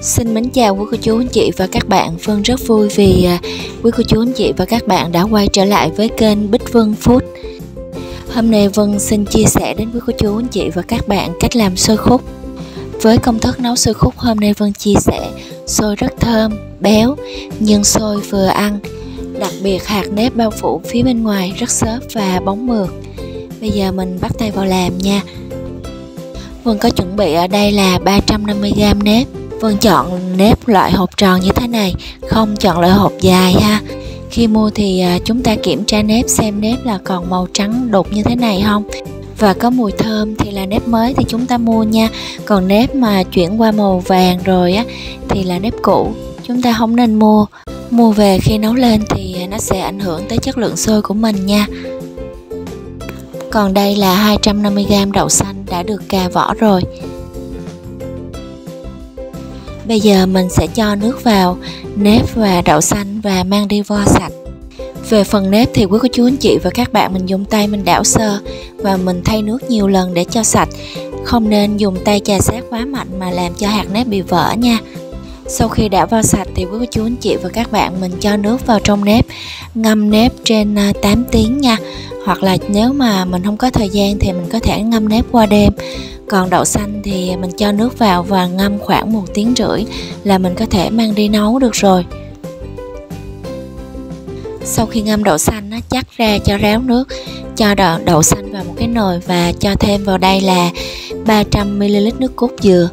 Xin mến chào quý cô chú anh chị và các bạn. Vân rất vui vì quý cô chú anh chị và các bạn đã quay trở lại với kênh Bích Vân Food. Hôm nay Vân xin chia sẻ đến quý cô chú anh chị và các bạn cách làm xôi khúc. Với công thức nấu xôi khúc hôm nay Vân chia sẻ xôi rất thơm, béo, nhân xôi vừa ăn. Đặc biệt hạt nếp bao phủ phía bên ngoài rất xốp và bóng mượt. Bây giờ mình bắt tay vào làm nha. Vân có chuẩn bị ở đây là 350g nếp. Vân chọn nếp loại hộp tròn như thế này, không chọn loại hộp dài ha. Khi mua thì chúng ta kiểm tra nếp xem nếp là còn màu trắng đục như thế này không, và có mùi thơm thì là nếp mới thì chúng ta mua nha. Còn nếp mà chuyển qua màu vàng rồi á thì là nếp cũ, chúng ta không nên mua. Mua về khi nấu lên thì nó sẽ ảnh hưởng tới chất lượng xôi của mình nha. Còn đây là 250g đậu xanh đã được cà vỏ rồi. Bây giờ mình sẽ cho nước vào nếp và đậu xanh và mang đi vo sạch. Về phần nếp thì quý cô chú anh chị và các bạn mình dùng tay mình đảo sơ và mình thay nước nhiều lần để cho sạch. Không nên dùng tay chà sát quá mạnh mà làm cho hạt nếp bị vỡ nha. Sau khi đã vo sạch thì quý cô chú anh chị và các bạn mình cho nước vào trong nếp, ngâm nếp trên 8 tiếng nha. Hoặc là nếu mà mình không có thời gian thì mình có thể ngâm nếp qua đêm. Còn đậu xanh thì mình cho nước vào và ngâm khoảng 1 tiếng rưỡi là mình có thể mang đi nấu được rồi. Sau khi ngâm đậu xanh nó chắc ra cho ráo nước, cho đậu xanh vào một cái nồi và cho thêm vào đây là 300ml nước cốt dừa.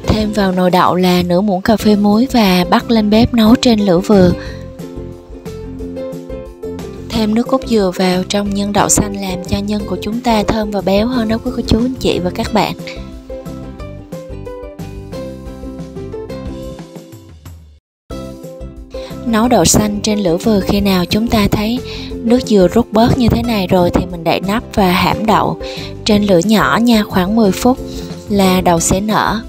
Thêm vào nồi đậu là nửa muỗng cà phê muối và bắt lên bếp nấu trên lửa vừa. Thêm nước cốt dừa vào trong nhân đậu xanh làm cho nhân của chúng ta thơm và béo hơn đó quý cô chú anh chị và các bạn. Nấu đậu xanh trên lửa vừa, khi nào chúng ta thấy nước dừa rút bớt như thế này rồi thì mình đậy nắp và hãm đậu trên lửa nhỏ nha, khoảng 10 phút là đậu sẽ nở.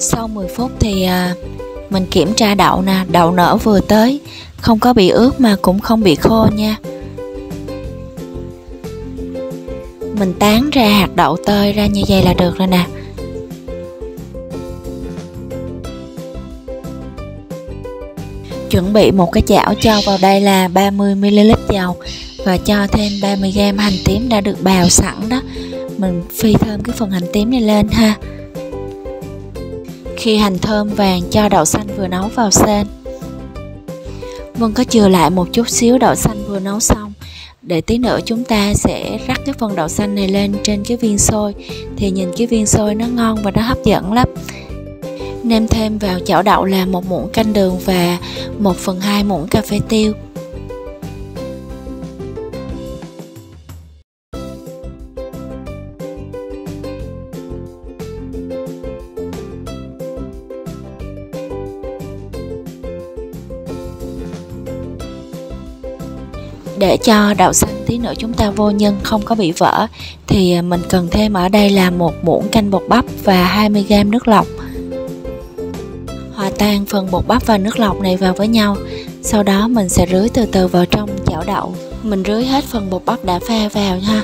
Sau 10 phút thì mình kiểm tra đậu nè, đậu nở vừa tới, không có bị ướt mà cũng không bị khô nha. Mình tán ra hạt đậu tơi ra như vậy là được rồi nè. Chuẩn bị một cái chảo, cho vào đây là 30ml dầu và cho thêm 30g hành tím đã được bào sẵn đó. Mình phi thơm cái phần hành tím này lên ha. Khi hành thơm vàng cho đậu xanh vừa nấu vào sên. Vân có chừa lại một chút xíu đậu xanh vừa nấu xong, để tí nữa chúng ta sẽ rắc cái phần đậu xanh này lên trên cái viên xôi thì nhìn cái viên xôi nó ngon và nó hấp dẫn lắm. Nêm thêm vào chảo đậu là 1 muỗng canh đường và 1/2 muỗng cà phê tiêu. Để cho đậu xanh tí nữa chúng ta vô nhân không có bị vỡ thì mình cần thêm ở đây là 1 muỗng canh bột bắp và 20g nước lọc. Hòa tan phần bột bắp và nước lọc này vào với nhau. Sau đó mình sẽ rưới từ từ vào trong chảo đậu. Mình rưới hết phần bột bắp đã pha vào ha.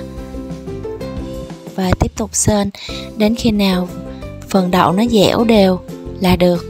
Và tiếp tục sên đến khi nào phần đậu nó dẻo đều là được.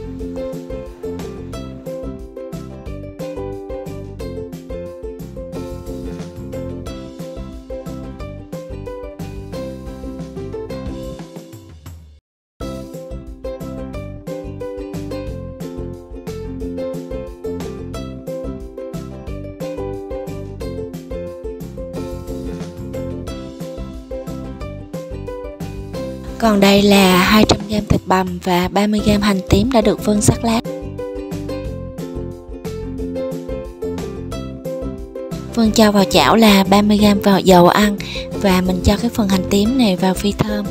Còn đây là 200g thịt bằm và 30g hành tím đã được Vân sắc lát. Vân cho vào chảo là 30g vào dầu ăn và mình cho cái phần hành tím này vào phi thơm.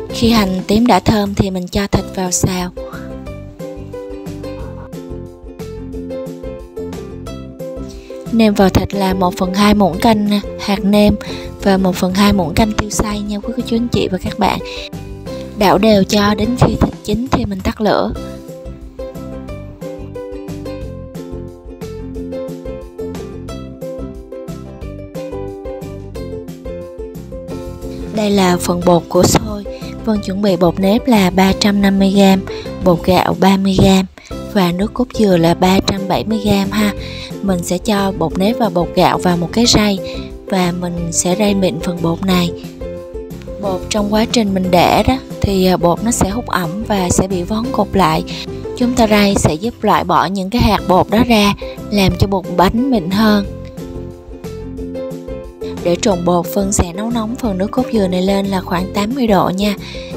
Khi hành tím đã thơm thì mình cho thịt vào xào. Nêm vào thịt là 1/2 muỗng canh hạt nêm và 1/2 muỗng canh tiêu xay nha quý cô chú anh chị và các bạn. Đảo đều cho đến khi thịt chín thì mình tắt lửa. Đây là phần bột của xôi. Vân chuẩn bị bột nếp là 350g, bột gạo 30g và nước cốt dừa là 370g ha. Mình sẽ cho bột nếp và bột gạo vào một cái rây và mình sẽ rây mịn phần bột này. Bột trong quá trình mình để đó thì bột nó sẽ hút ẩm và sẽ bị vón cục lại. Chúng ta rây sẽ giúp loại bỏ những cái hạt bột đó ra, làm cho bột bánh mịn hơn. Để trộn bột, Vân sẽ nấu nóng phần nước cốt dừa này lên là khoảng 80 độ nha.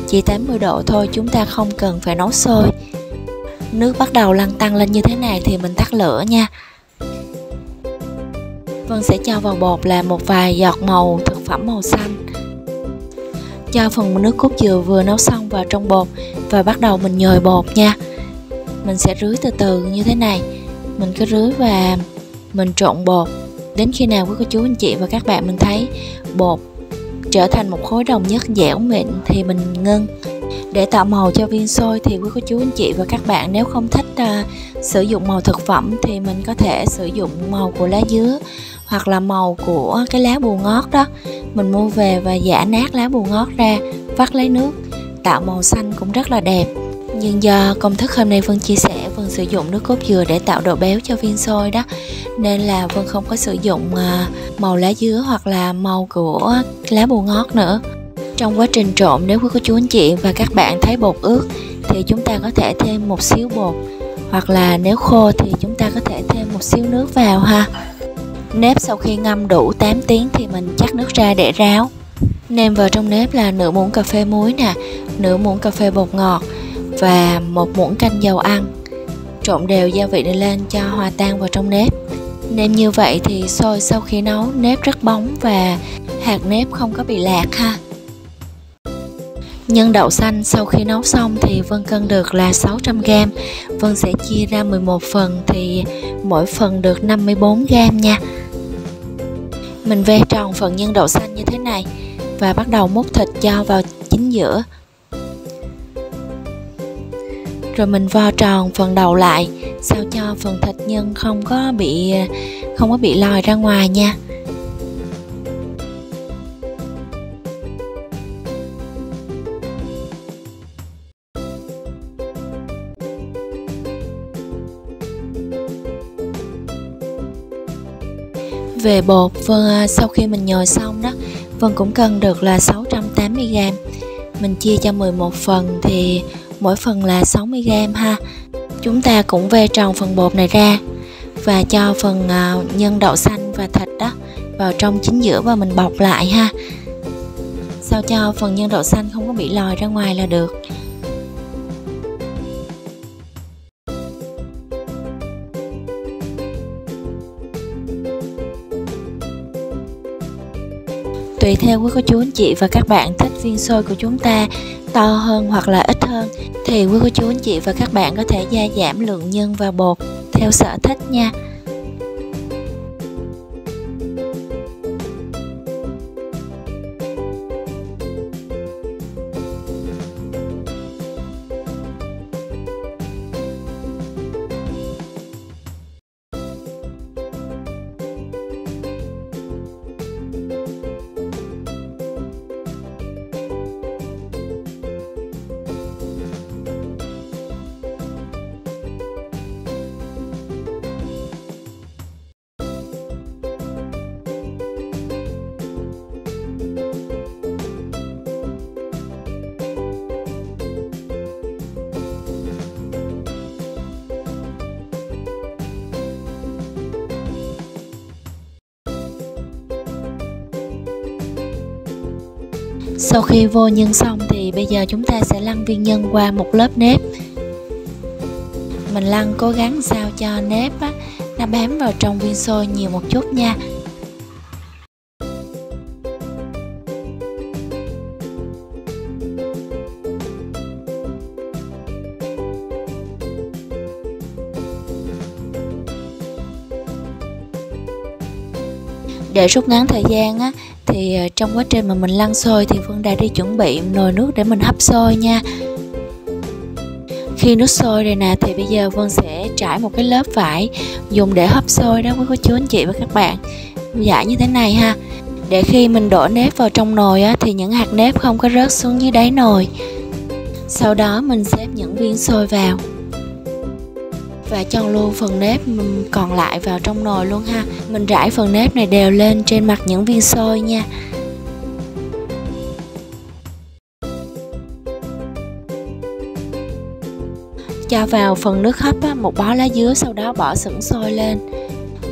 Chỉ 80 độ thôi, chúng ta không cần phải nấu sôi. Nước bắt đầu lăn tăn lên như thế này thì mình tắt lửa nha. Vân sẽ cho vào bột là một vài giọt màu thực phẩm màu xanh. Cho phần nước cốt dừa vừa nấu xong vào trong bột và bắt đầu mình nhồi bột nha. Mình sẽ rưới từ từ như thế này. Mình cứ rưới và mình trộn bột đến khi nào quý cô chú anh chị và các bạn mình thấy bột trở thành một khối đồng nhất dẻo mịn thì mình ngưng. Để tạo màu cho viên xôi thì quý cô chú anh chị và các bạn nếu không thích sử dụng màu thực phẩm thì mình có thể sử dụng màu của lá dứa hoặc là màu của cái lá bùa ngót đó. Mình mua về và giã nát lá bùa ngót ra, vắt lấy nước, tạo màu xanh cũng rất là đẹp. Nhưng do công thức hôm nay Vân chia sẻ, Vân sử dụng nước cốt dừa để tạo độ béo cho viên xôi đó, nên là Vân không có sử dụng màu lá dứa hoặc là màu của lá bùa ngót nữa. Trong quá trình trộn, nếu quý cô chú anh chị và các bạn thấy bột ướt thì chúng ta có thể thêm một xíu bột, hoặc là nếu khô thì chúng ta có thể thêm một xíu nước vào ha. Nếp sau khi ngâm đủ 8 tiếng thì mình chắc nước ra để ráo. Nêm vào trong nếp là nửa muỗng cà phê muối nè, nửa muỗng cà phê bột ngọt và 1 muỗng canh dầu ăn. Trộn đều gia vị này lên cho hòa tan vào trong nếp. Nêm như vậy thì xôi sau khi nấu nếp rất bóng và hạt nếp không có bị lạc ha. Nhân đậu xanh sau khi nấu xong thì Vân cân được là 600g. Vân sẽ chia ra 11 phần thì mỗi phần được 54g nha. Mình ve tròn phần nhân đậu xanh như thế này và bắt đầu múc thịt cho vào chính giữa. Rồi mình vo tròn phần đầu lại sao cho phần thịt nhân không có bị lòi ra ngoài nha. Về bột, sau khi mình nhồi xong đó, Vân cũng cân được là 680g. Mình chia cho 11 phần thì mỗi phần là 60g ha. Chúng ta cũng ve tròn phần bột này ra và cho phần nhân đậu xanh và thịt đó vào trong chính giữa và mình bọc lại ha. Sao cho phần nhân đậu xanh không có bị lòi ra ngoài là được. Tùy theo quý cô chú anh chị và các bạn thích viên xôi của chúng ta to hơn hoặc là ít hơn thì quý cô chú anh chị và các bạn có thể gia giảm lượng nhân và bột theo sở thích nha. Sau khi vô nhân xong thì bây giờ chúng ta sẽ lăn viên nhân qua một lớp nếp. Mình lăn cố gắng sao cho nếp nó bám vào trong viên xôi nhiều một chút nha. Để rút ngắn thời gian á, thì trong quá trình mà mình lăn xôi thì Vân đã đi chuẩn bị nồi nước để mình hấp xôi nha. Khi nước sôi rồi nè thì bây giờ Vân sẽ trải một cái lớp vải dùng để hấp xôi đó với cô chú anh chị và các bạn. Vải như thế này ha, để khi mình đổ nếp vào trong nồi á, thì những hạt nếp không có rớt xuống dưới đáy nồi. Sau đó mình xếp những viên xôi vào và cho luôn phần nếp còn lại vào trong nồi luôn ha. Mình rải phần nếp này đều lên trên mặt những viên xôi nha. Cho vào phần nước hấp á, một bó lá dứa, sau đó bỏ sửng xôi lên.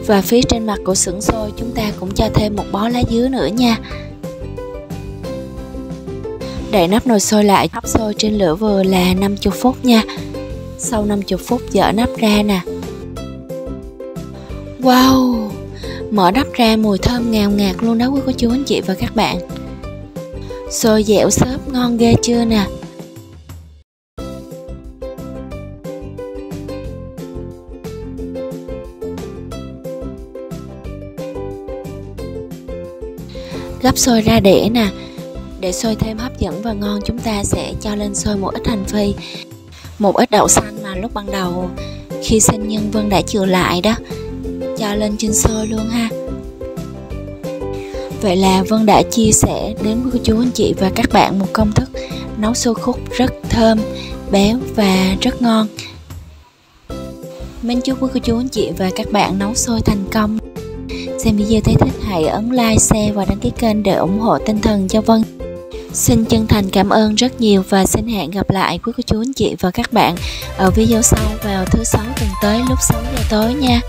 Và phía trên mặt của sửng xôi chúng ta cũng cho thêm một bó lá dứa nữa nha. Đậy nắp nồi sôi lại, hấp xôi trên lửa vừa là 50 phút nha. Sau 50 phút dỡ nắp ra nè. Wow, mở nắp ra mùi thơm ngào ngạt luôn đó quý cô chú anh chị và các bạn. Xôi dẻo xốp ngon ghê chưa nè. Gấp xôi ra đĩa nè. Để xôi thêm hấp dẫn và ngon, chúng ta sẽ cho lên xôi một ít hành phi, một ít đậu xanh mà lúc ban đầu khi sinh nhân Vân đã chừa lại đó, cho lên trên xôi luôn ha. Vậy là Vân đã chia sẻ đến với cô chú anh chị và các bạn một công thức nấu xôi khúc rất thơm, béo và rất ngon. Mến chúc quý cô chú anh chị và các bạn nấu xôi thành công. Xem video thấy thích hãy ấn like, share và đăng ký kênh để ủng hộ tinh thần cho Vân. Xin chân thành cảm ơn rất nhiều và xin hẹn gặp lại quý cô chú anh chị và các bạn ở video sau vào thứ Sáu tuần tới lúc 6 giờ tối nha.